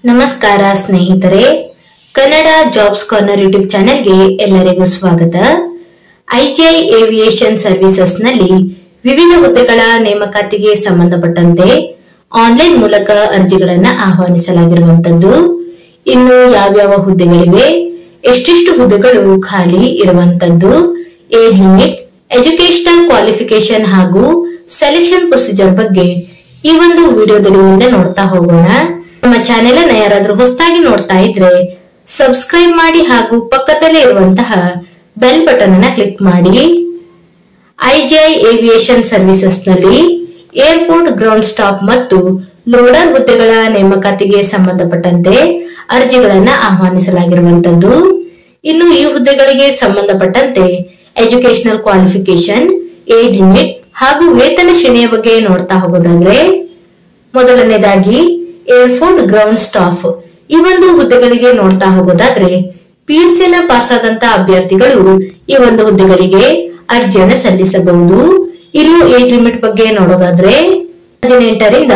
ನಮಸ್ಕಾರ ಸ್ನೇಹಿತರೆ, Kannada jobs corner YouTube ಚಾನೆಲ್ಗೆ ಎಲ್ಲರಿಗೂ ಸ್ವಾಗತ. ಐಜಿಐ ಏವಿಯೇಷನ್ ಸರ್ವಿಸಸ್ ನಲ್ಲಿ ವಿವಿಧ ಹುದ್ದೆಗಳ ನೇಮಕಾತಿಗೆ ಸಂಬಂಧಪಟ್ಟಂತೆ ಆನ್ಲೈನ್ ಮೂಲಕ ಅರ್ಜಿಗಳನ್ನು ಆಹ್ವಾನಿಸಲಾಗಿರುವಂತದ್ದು. ಇನ್ನು ಯಾವ್ಯಾವ ಹುದ್ದೆಗಳಿವೆ, ಎಷ್ಟೆಷ್ಟು ಹುದ್ದೆಗಳು ಖಾಲಿ ಇರುವಂತದ್ದು, ಏಜ್ ಲಿಮಿಟ್, ಎಜುಕೇಶನಲ್ ಕ್ವಾಲಿಫಿಕೇಶನ್ ಹಾಗೂ ಸೆಲೆಕ್ಷನ್ ಪ್ರೊಸೀಜರ್ ಬಗ್ಗೆ ಈ ಒಂದು ವಿಡಿಯೋದಲ್ಲಿ ಮುಂದೆ ನೋಡ್ತಾ ಹೋಗೋಣ. ನಮ್ಮ ಚಾನೆಲ್ ಅನ್ನ ಯಾರಾದ್ರೂ ಹೊಸದಾಗಿ ನೋಡ್ತಾ ಇದ್ರೆ ಸಬ್ಸ್ಕ್ರೈಬ್ ಮಾಡಿ ಹಾಗೂ ಪಕ್ಕದಲ್ಲೇ ಇರುವಂತಹ ಬೆಲ್ ಬಟನ್ ಅನ್ನ ಕ್ಲಿಕ್ ಮಾಡಿ. ಐಜಿಐ ಏವಿಯೇಷನ್ ಸರ್ವಿಸಸ್ ನಲ್ಲಿ ಏರ್ಪೋರ್ಟ್ ಗ್ರೌಂಡ್ ಸ್ಟಾಪ್ ಮತ್ತು ಲೋಡರ್ ಹುದ್ದೆಗಳ ನೇಮಕಾತಿಗೆ ಸಂಬಂಧಪಟ್ಟಂತೆ ಅರ್ಜಿಗಳನ್ನ ಆಹ್ವಾನಿಸಲಾಗಿರುವಂತದ್ದು. ಇನ್ನು ಈ ಹುದ್ದೆಗಳಿಗೆ ಸಂಬಂಧಪಟ್ಟಂತೆ ಎಜುಕೇಶನಲ್ ಕ್ವಾಲಿಫಿಕೇಶನ್, ಏಜ್ ಲಿಮಿಟ್ ಹಾಗೂ ವೇತನ ಶ್ರೇಣಿಯ ಬಗ್ಗೆ ನೋಡ್ತಾ ಹೋಗೋದಾದ್ರೆ, ಮೊದಲನೇದಾಗಿ ಏರ್ಪೋರ್ಟ್ ಗ್ರೌಂಡ್ ಸ್ಟಾಫ್ ಈ ಒಂದು ಹುದ್ದೆಗಳಿಗೆ ನೋಡ್ತಾ ಹೋಗೋದಾದ್ರೆ ಪಿಯುಸಿನ ಪಾಸ್ ಆದಂತ ಅಭ್ಯರ್ಥಿಗಳು ಈ ಒಂದು ಹುದ್ದೆಗಳಿಗೆ ಅರ್ಜಿಯನ್ನು ಸಲ್ಲಿಸಬಹುದು. ಇನ್ನು ಏಜ್ ಲಿಮಿಟ್ ಬಗ್ಗೆ ನೋಡೋದಾದ್ರೆ 18 ರಿಂದ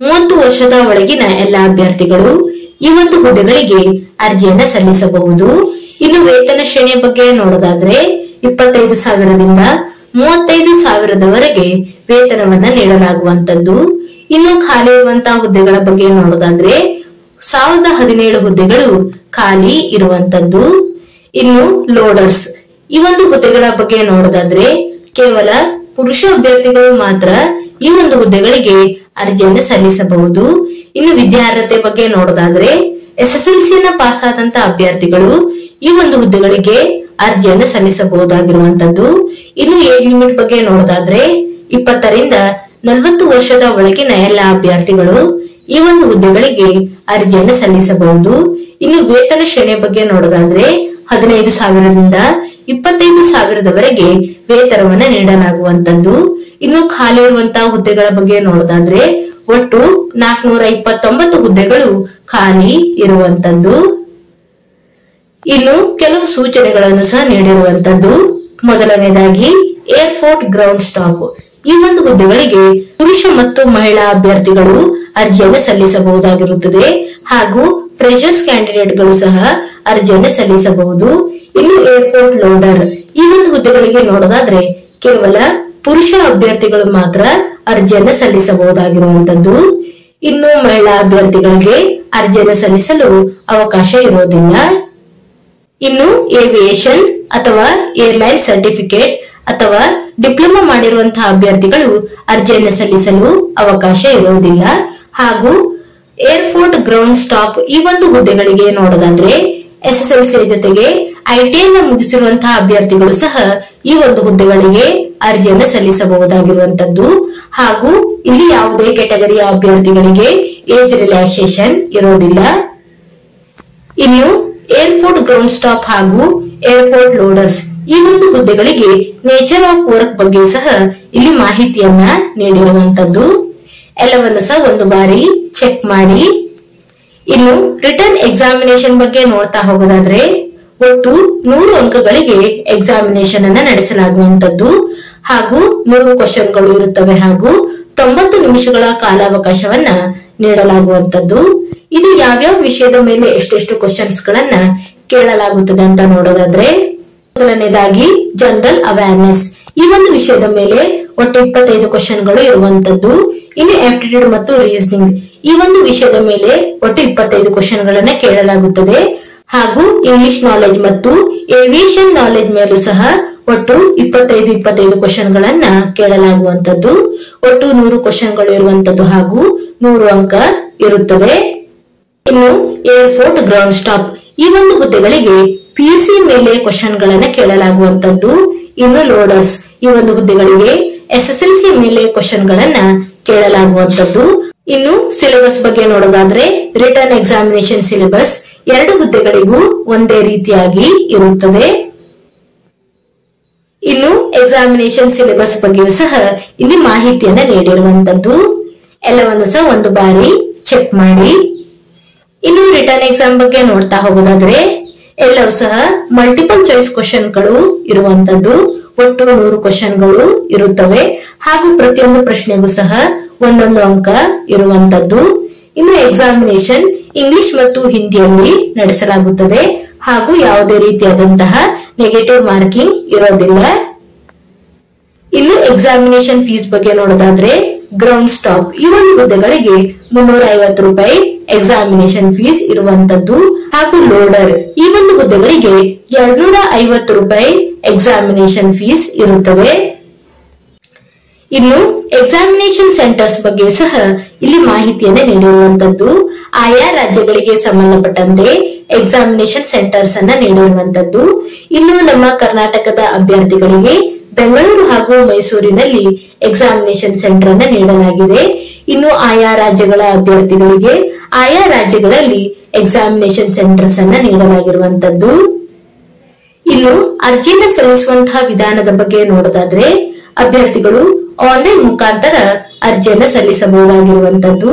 30 ವರ್ಷದ ಒಳಗಿನ ಎಲ್ಲ ಅಭ್ಯರ್ಥಿಗಳು ಈ ಒಂದು ಹುದ್ದೆಗಳಿಗೆ ಅರ್ಜಿಯನ್ನ ಸಲ್ಲಿಸಬಹುದು. ಇನ್ನು ವೇತನ ಶ್ರೇಣಿಯ ಬಗ್ಗೆ ನೋಡೋದಾದ್ರೆ 25,000ದಿಂದ 35,000ದವರೆಗೆ ವೇತನವನ್ನ ನೀಡಲಾಗುವಂತದ್ದು. ಇನ್ನು ಖಾಲಿ ಇರುವಂತಹ ಹುದ್ದೆಗಳ ಬಗ್ಗೆ ನೋಡೋದಾದ್ರೆ 1017 ಹುದ್ದೆಗಳು ಖಾಲಿ ಇರುವಂತದ್ದು. ಇನ್ನು ಲೋಡರ್ಸ್ ಈ ಒಂದು ಹುದ್ದೆಗಳ ಬಗ್ಗೆ ನೋಡೋದಾದ್ರೆ ಕೇವಲ ಪುರುಷ ಅಭ್ಯರ್ಥಿಗಳು ಮಾತ್ರ ಈ ಒಂದು ಹುದ್ದೆಗಳಿಗೆ ಅರ್ಜಿಯನ್ನು ಸಲ್ಲಿಸಬಹುದು. ಇನ್ನು ವಿದ್ಯಾರ್ಹತೆ ಬಗ್ಗೆ ನೋಡೋದಾದ್ರೆ ಎಸ್ಎಸ್ಎಲ್ಸಿಯನ್ನ ಪಾಸ್ ಆದಂತ ಅಭ್ಯರ್ಥಿಗಳು ಈ ಒಂದು ಹುದ್ದೆಗಳಿಗೆ ಅರ್ಜಿಯನ್ನು ಸಲ್ಲಿಸಬಹುದಾಗಿರುವಂತದ್ದು. ಇನ್ನು ಏಜ್ ಲಿಮಿಟ್ ಬಗ್ಗೆ ನೋಡೋದಾದ್ರೆ 20 ರಿಂದ 40 ವರ್ಷದ ಒಳಗಿನ ಎಲ್ಲ ಅಭ್ಯರ್ಥಿಗಳು ಈ ಒಂದು ಹುದ್ದೆಗಳಿಗೆ ಅರ್ಜಿಯನ್ನು ಸಲ್ಲಿಸಬಹುದು. ಇನ್ನು ವೇತನ ಶ್ರೇಣಿಯ ಬಗ್ಗೆ ನೋಡೋದಾದ್ರೆ 15,000ದಿಂದ 25,000ದವರೆಗೆ ವೇತನವನ್ನ ನೀಡಲಾಗುವಂತದ್ದು. ಇನ್ನು ಖಾಲಿ ಇರುವಂತಹ ಹುದ್ದೆಗಳ ಬಗ್ಗೆ ನೋಡೋದಾದ್ರೆ ಒಟ್ಟು 429 ಹುದ್ದೆಗಳು ಖಾಲಿ ಇರುವಂತದ್ದು. ಇನ್ನು ಕೆಲವು ಸೂಚನೆಗಳನ್ನು ಸಹ ನೀಡಿರುವಂತದ್ದು. ಮೊದಲನೇದಾಗಿ ಏರ್ಪೋರ್ಟ್ ಗ್ರೌಂಡ್ ಸ್ಟಾಪ್ ಈ ಒಂದು ಹುದ್ದೆಗಳಿಗೆ ಪುರುಷ ಮತ್ತು ಮಹಿಳಾ ಅಭ್ಯರ್ಥಿಗಳು ಅರ್ಜಿಯನ್ನು ಸಲ್ಲಿಸಬಹುದಾಗಿರುತ್ತದೆ ಹಾಗೂ ಫ್ರೆಷರ್ಸ್ ಕ್ಯಾಂಡಿಡೇಟ್ಗಳು ಸಹ ಅರ್ಜಿಯನ್ನು ಸಲ್ಲಿಸಬಹುದು. ಇನ್ನು ಏರ್ಪೋರ್ಟ್ ಲೋಡರ್ ಈ ಒಂದು ಹುದ್ದೆಗಳಿಗೆ ನೋಡೋದಾದ್ರೆ ಕೇವಲ ಪುರುಷ ಅಭ್ಯರ್ಥಿಗಳು ಮಾತ್ರ ಅರ್ಜಿಯನ್ನು ಸಲ್ಲಿಸಬಹುದಾಗಿರುವಂತದ್ದು. ಇನ್ನು ಮಹಿಳಾ ಅಭ್ಯರ್ಥಿಗಳಿಗೆ ಅರ್ಜಿಯನ್ನು ಸಲ್ಲಿಸಲು ಅವಕಾಶ ಇರೋದಿಲ್ಲ. ಇನ್ನು ಏವಿಯೇಷನ್ ಅಥವಾ ಏರ್ಲೈನ್ ಸರ್ಟಿಫಿಕೇಟ್ ಅಥವಾ ಡಿಪ್ಲೊಮಾ ಮಾಡಿರುವಂತಹ ಅಭ್ಯರ್ಥಿಗಳು ಅರ್ಜಿಯನ್ನು ಸಲ್ಲಿಸಲು ಅವಕಾಶ ಇರುವುದಿಲ್ಲ. ಹಾಗೂ ಏರ್ಪೋರ್ಟ್ ಗ್ರೌಂಡ್ ಸ್ಟಾಪ್ ಈ ಒಂದು ಹುದ್ದೆಗಳಿಗೆ ನೋಡೋದಾದ್ರೆ ಎಸ್ಎಸ್ಎಲ್ಸಿ ಜೊತೆಗೆ ಐಟಿಐನ ಮುಗಿಸಿರುವಂತಹ ಅಭ್ಯರ್ಥಿಗಳು ಸಹ ಈ ಒಂದು ಹುದ್ದೆಗಳಿಗೆ ಅರ್ಜಿಯನ್ನು ಸಲ್ಲಿಸಬಹುದಾಗಿರುವಂತದ್ದು. ಹಾಗೂ ಇಲ್ಲಿ ಯಾವುದೇ ಕೆಟಗರಿಯ ಅಭ್ಯರ್ಥಿಗಳಿಗೆ ಏಜ್ ರಿಲ್ಯಾಕ್ಸೇಷನ್ ಇರೋದಿಲ್ಲ. ಇನ್ನು ಏರ್ಪೋರ್ಟ್ ಗ್ರೌಂಡ್ ಸ್ಟಾಪ್ ಹಾಗೂ ಏರ್ಪೋರ್ಟ್ ಲೋಡರ್ಸ್ ಈ ಒಂದು ಹುದ್ದೆಗಳಿಗೆ ನೇಚರ್ ಆಫ್ ವರ್ಕ್ ಬಗ್ಗೆ ಸಹ ಇಲ್ಲಿ ಮಾಹಿತಿಯನ್ನ ನೀಡಿರುವಂತದ್ದು. ಎಲ್ಲವನ್ನು ಸಹ ಒಂದು ಬಾರಿ ಚೆಕ್ ಮಾಡಿ. ಇನ್ನು ರಿಟರ್ನ್ ಎಕ್ಸಾಮಿನೇಷನ್ ಬಗ್ಗೆ ನೋಡ್ತಾ ಹೋಗೋದಾದ್ರೆ ಒಟ್ಟು 100 ಅಂಕಗಳಿಗೆ ಎಕ್ಸಾಮಿನೇಷನ್ ಅನ್ನ ನಡೆಸಲಾಗುವಂತದ್ದು ಹಾಗೂ 100 ಕ್ವಶನ್ಗಳು ಇರುತ್ತವೆ ಹಾಗೂ 90 ನಿಮಿಷಗಳ ಕಾಲಾವಕಾಶವನ್ನ ನೀಡಲಾಗುವಂತದ್ದು. ಇದು ಯಾವ್ಯಾವ ವಿಷಯದ ಮೇಲೆ ಎಷ್ಟೆಷ್ಟು ಕ್ವಶನ್ಸ್ ಗಳನ್ನ ಕೇಳಲಾಗುತ್ತದೆ ಅಂತ ನೋಡೋದಾದ್ರೆ, ಮೊದಲನೇದಾಗಿ ಜನರಲ್ ಅವೇರ್ನೆಸ್ ಈ ಒಂದು ವಿಷಯದ ಮೇಲೆ ಒಟ್ಟು 25 ಕ್ವಶನ್ಗಳು ಇರುವಂತದ್ದು. ಇನ್ನು ಆಪ್ಟಿಟ್ಯೂಡ್ ಮತ್ತು ರೀಸನಿಂಗ್ ಈ ಒಂದು ವಿಷಯದ ಮೇಲೆ ಒಟ್ಟು 25 ಕ್ವಶನ್ಗಳನ್ನ ಕೇಳಲಾಗುತ್ತದೆ ಹಾಗೂ ಇಂಗ್ಲಿಷ್ ನಾಲೆಜ್ ಮತ್ತು ಏವಿಯೇಷನ್ ನಾಲೆಜ್ ಮೇಲೂ ಸಹ ಒಟ್ಟು 25 ಕ್ವಶನ್ಗಳನ್ನ ಕೇಳಲಾಗುವಂತದ್ದು. ಒಟ್ಟು 100 ಕ್ವಶನ್ಗಳು ಇರುವಂತದ್ದು ಹಾಗೂ 100 ಅಂಕ ಇರುತ್ತದೆ. ಇನ್ನು ಏರ್ಪೋರ್ಟ್ ಗ್ರೌಂಡ್ ಸ್ಟಾಪ್ ಈ ಒಂದು ಹುದ್ದೆಗಳಿಗೆ ಪಿಯುಸಿ ಮೇಲೆ ಕ್ವಶನ್ಗಳನ್ನ ಕೇಳಲಾಗುವಂತದ್ದು. ಇನ್ನು ಲೋಡರ್ಸ್ ಈ ಒಂದು ಹುದ್ದೆಗಳಿಗೆ ಎಸ್ಎಸ್ಎಲ್ಸಿ ಮೇಲೆ ಕ್ವಶನ್ಗಳನ್ನ ಕೇಳಲಾಗುವಂತದ್ದು. ಇನ್ನು ಸಿಲೆಬಸ್ ಬಗ್ಗೆ ನೋಡೋದಾದ್ರೆ ರಿಟರ್ನ್ ಎಕ್ಸಾಮಿನೇಷನ್ ಸಿಲೆಬಸ್ 2 ಹುದ್ದೆಗಳಿಗೂ ಒಂದೇ ರೀತಿಯಾಗಿ ಇರುತ್ತದೆ. ಇನ್ನು ಎಕ್ಸಾಮಿನೇಷನ್ ಸಿಲೆಬಸ್ ಬಗ್ಗೆಯೂ ಸಹ ಇಲ್ಲಿ ಮಾಹಿತಿಯನ್ನ ನೀಡಿರುವಂತದ್ದು. ಎಲ್ಲವನ್ನು ಸಹ ಒಂದು ಬಾರಿ ಚೆಕ್ ಮಾಡಿ. ಇನ್ನು ರಿಟರ್ನ್ ಎಕ್ಸಾಮ್ ಬಗ್ಗೆ ನೋಡ್ತಾ ಹೋಗೋದಾದ್ರೆ ಎಲ್ಲವೂ ಸಹ ಮಲ್ಟಿಪಲ್ ಚಾಯ್ಸ್ ಕ್ವಶನ್ಗಳು ಇರುವಂತದ್ದು. ಒಟ್ಟು 100 ಕ್ವಶನ್ಗಳು ಇರುತ್ತವೆ ಹಾಗೂ ಪ್ರತಿಯೊಂದು ಪ್ರಶ್ನೆಗೂ ಸಹ 1 ಅಂಕ ಇರುವಂತದ್ದು. ಇನ್ನು ಎಕ್ಸಾಮಿನೇಷನ್ ಇಂಗ್ಲಿಷ್ ಮತ್ತು ಹಿಂದಿಯಲ್ಲಿ ನಡೆಸಲಾಗುತ್ತದೆ ಹಾಗೂ ಯಾವುದೇ ರೀತಿಯಾದಂತಹ ನೆಗೆಟಿವ್ ಮಾರ್ಕಿಂಗ್ ಇರೋದಿಲ್ಲ. ಇನ್ನು ಎಕ್ಸಾಮಿನೇಷನ್ ಫೀಸ್ ಬಗ್ಗೆ ನೋಡೋದಾದ್ರೆ ಗ್ರೌಂಡ್ ಸ್ಟಾಪ್ ಈ ಒಂದು ಹುದ್ದೆಗಳಿಗೆ 350 ರೂಪಾಯಿ ಎಕ್ಸಾಮಿನೇಷನ್ ಫೀಸ್ ಇರುವಂತದ್ದು ಹಾಗೂ ಲೋಡರ್ ಈ ಒಂದು ಹುದ್ದೆಗಳಿಗೆ 250 ರೂಪಾಯಿ ಎಕ್ಸಾಮಿನೇಷನ್ ಫೀಸ್ ಇರುತ್ತದೆ. ಇನ್ನು ಎಕ್ಸಾಮಿನೇಷನ್ ಸೆಂಟರ್ಸ್ ಬಗ್ಗೆ ಸಹ ಇಲ್ಲಿ ಮಾಹಿತಿಯನ್ನು ನೀಡಿರುವಂತದ್ದು. ಆಯಾ ರಾಜ್ಯಗಳಿಗೆ ಸಂಬಂಧಪಟ್ಟಂತೆ ಎಕ್ಸಾಮಿನೇಷನ್ ಸೆಂಟರ್ಸ್ ಅನ್ನ ನೀಡಿರುವಂತದ್ದು. ಇನ್ನು ನಮ್ಮ ಕರ್ನಾಟಕದ ಅಭ್ಯರ್ಥಿಗಳಿಗೆ ಬೆಂಗಳೂರು ಹಾಗೂ ಮೈಸೂರಿನಲ್ಲಿ ಎಕ್ಸಾಮಿನೇಷನ್ ಸೆಂಟರ್ ಅನ್ನ ನೀಡಲಾಗಿದೆ. ಇನ್ನು ಆಯಾ ರಾಜ್ಯಗಳ ಅಭ್ಯರ್ಥಿಗಳಿಗೆ ಆಯಾ ರಾಜ್ಯಗಳಲ್ಲಿ ಎಕ್ಸಾಮಿನೇಷನ್ ಸೆಂಟರ್ಸ್ ಅನ್ನ ನೀಡಲಾಗಿರುವಂತದ್ದು. ಇನ್ನು ಅರ್ಜಿಯನ್ನು ಸಲ್ಲಿಸುವಂತಹ ವಿಧಾನದ ಬಗ್ಗೆ ನೋಡೋದಾದ್ರೆ ಅಭ್ಯರ್ಥಿಗಳು ಆನ್ಲೈನ್ ಮುಖಾಂತರ ಅರ್ಜಿಯನ್ನು ಸಲ್ಲಿಸಬಹುದಾಗಿರುವಂತದ್ದು.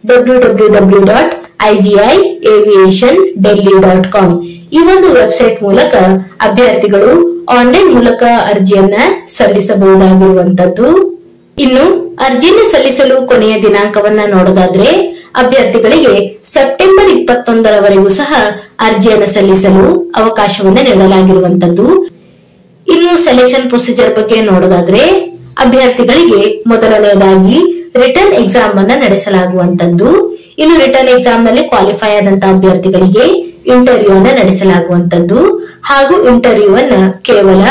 www.igiaviationdelhi.com ಈ ಒಂದು ವೆಬ್ಸೈಟ್ ಮೂಲಕ ಅಭ್ಯರ್ಥಿಗಳು ಆನ್ಲೈನ್ ಮೂಲಕ ಅರ್ಜಿಯನ್ನ ಸಲ್ಲಿಸಬಹುದಾಗಿರುವಂತದ್ದು. ಇನ್ನು ಅರ್ಜಿಯನ್ನು ಸಲ್ಲಿಸಲು ಕೊನೆಯ ದಿನಾಂಕವನ್ನ ನೋಡೋದಾದ್ರೆ ಅಭ್ಯರ್ಥಿಗಳಿಗೆ ಸೆಪ್ಟೆಂಬರ್ 21ರವರೆಗೂ ಸಹ ಅರ್ಜಿಯನ್ನು ಸಲ್ಲಿಸಲು ಅವಕಾಶವನ್ನ ನೀಡಲಾಗಿರುವಂತದ್ದು. ಇನ್ನು ಸೆಲೆಕ್ಷನ್ ಪ್ರೊಸೀಜರ್ ಬಗ್ಗೆ ನೋಡೋದಾದ್ರೆ ಅಭ್ಯರ್ಥಿಗಳಿಗೆ ಮೊದಲನೆಯದಾಗಿ ರಿಟರ್ನ್ ಎಕ್ಸಾಮ್ ಅನ್ನ ನಡೆಸಲಾಗುವಂತದ್ದು. ಇನ್ನು ರಿಟರ್ನ್ ಎಕ್ಸಾಮ್ ನಲ್ಲಿ ಕ್ವಾಲಿಫೈ ಆದಂತಹ ಅಭ್ಯರ್ಥಿಗಳಿಗೆ ಇಂಟರ್ವ್ಯೂ ಅನ್ನ ನಡೆಸಲಾಗುವಂತದ್ದು ಹಾಗೂ ಇಂಟರ್ವ್ಯೂ ಅನ್ನ ಕೇವಲ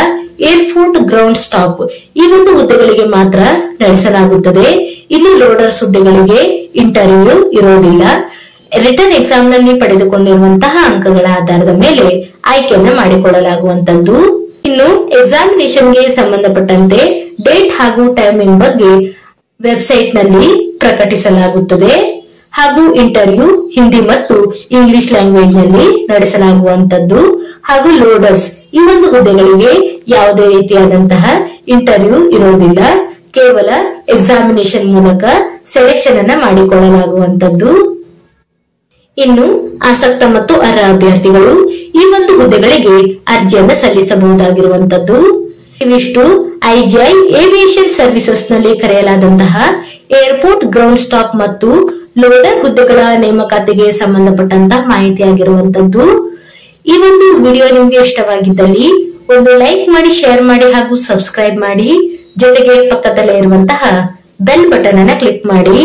ಏರ್ಪೋರ್ಟ್ ಗ್ರೌಂಡ್ ಸ್ಟಾಪ್ ಈ ಒಂದು ಹುದ್ದೆಗಳಿಗೆ ಮಾತ್ರ ನಡೆಸಲಾಗುತ್ತದೆ. ಇಲ್ಲಿ ಲೋಡರ್ಸ್ ಹುದ್ದೆಗಳಿಗೆ ಇಂಟರ್ವ್ಯೂ ಇರೋದಿಲ್ಲ. ರಿಟರ್ನ್ ಎಕ್ಸಾಮ್ ನಲ್ಲಿ ಪಡೆದುಕೊಂಡಿರುವಂತಹ ಅಂಕಗಳ ಆಧಾರದ ಮೇಲೆ ಆಯ್ಕೆಯನ್ನ ಮಾಡಿಕೊಳ್ಳಲಾಗುವಂತದ್ದು. ಇನ್ನು ಎಕ್ಸಾಮಿನೇಷನ್ಗೆ ಸಂಬಂಧಪಟ್ಟಂತೆ ಡೇಟ್ ಹಾಗೂ ಟೈಮಿಂಗ್ ಬಗ್ಗೆ ವೆಬ್ಸೈಟ್ ನಲ್ಲಿ ಪ್ರಕಟಿಸಲಾಗುತ್ತದೆ ಹಾಗೂ ಇಂಟರ್ವ್ಯೂ ಹಿಂದಿ ಮತ್ತು ಇಂಗ್ಲಿಷ್ ಲ್ಯಾಂಗ್ವೇಜ್ ನಲ್ಲಿ ನಡೆಸಲಾಗುವಂತದ್ದು ಹಾಗೂ ಲೋಡರ್ಸ್ ಈ ಒಂದು ಹುದ್ದೆಗಳಿಗೆ ಯಾವುದೇ ರೀತಿಯಾದಂತಹ ಇಂಟರ್ವ್ಯೂ ಇರೋದಿಲ್ಲ. ಕೇವಲ ಎಕ್ಸಾಮಿನೇಷನ್ ಮೂಲಕ ಸೆಲೆಕ್ಷನ್ ಅನ್ನ ಮಾಡಿಕೊಳ್ಳಲಾಗುವಂತದ್ದು. ಇನ್ನು ಆಸಕ್ತ ಮತ್ತು ಅರ್ಹ ಅಭ್ಯರ್ಥಿಗಳು ಈ ಒಂದು ಹುದ್ದೆಗಳಿಗೆ ಅರ್ಜಿಯನ್ನು ಸಲ್ಲಿಸಬಹುದಾಗಿರುವಂತದ್ದು. ಇವಿಷ್ಟು ಐಜಿಐ ಏವಿಯೇಷನ್ ಸರ್ವಿಸಸ್ ನಲ್ಲಿ ಕರೆಯಲಾದಂತಹ ಏರ್ಪೋರ್ಟ್ ಗ್ರೌಂಡ್ ಸ್ಟಾಪ್ ಮತ್ತು ಲೋಡರ್ ಹುದ್ದೆಗಳ ನೇಮಕಾತಿಗೆ ಸಂಬಂಧಪಟ್ಟಂತಹ ಮಾಹಿತಿಯಾಗಿರುವಂತದ್ದು. ಈ ಒಂದು ವಿಡಿಯೋ ನಿಮ್ಗೆ ಇಷ್ಟವಾಗಿದ್ದಲ್ಲಿ ಒಂದು ಲೈಕ್ ಮಾಡಿ, ಶೇರ್ ಮಾಡಿ ಹಾಗೂ ಸಬ್ಸ್ಕ್ರೈಬ್ ಮಾಡಿ. ಜೊತೆಗೆ ಪಕ್ಕದಲ್ಲೇ ಇರುವಂತಹ ಬೆಲ್ ಬಟನ್ ಅನ್ನ ಕ್ಲಿಕ್ ಮಾಡಿ.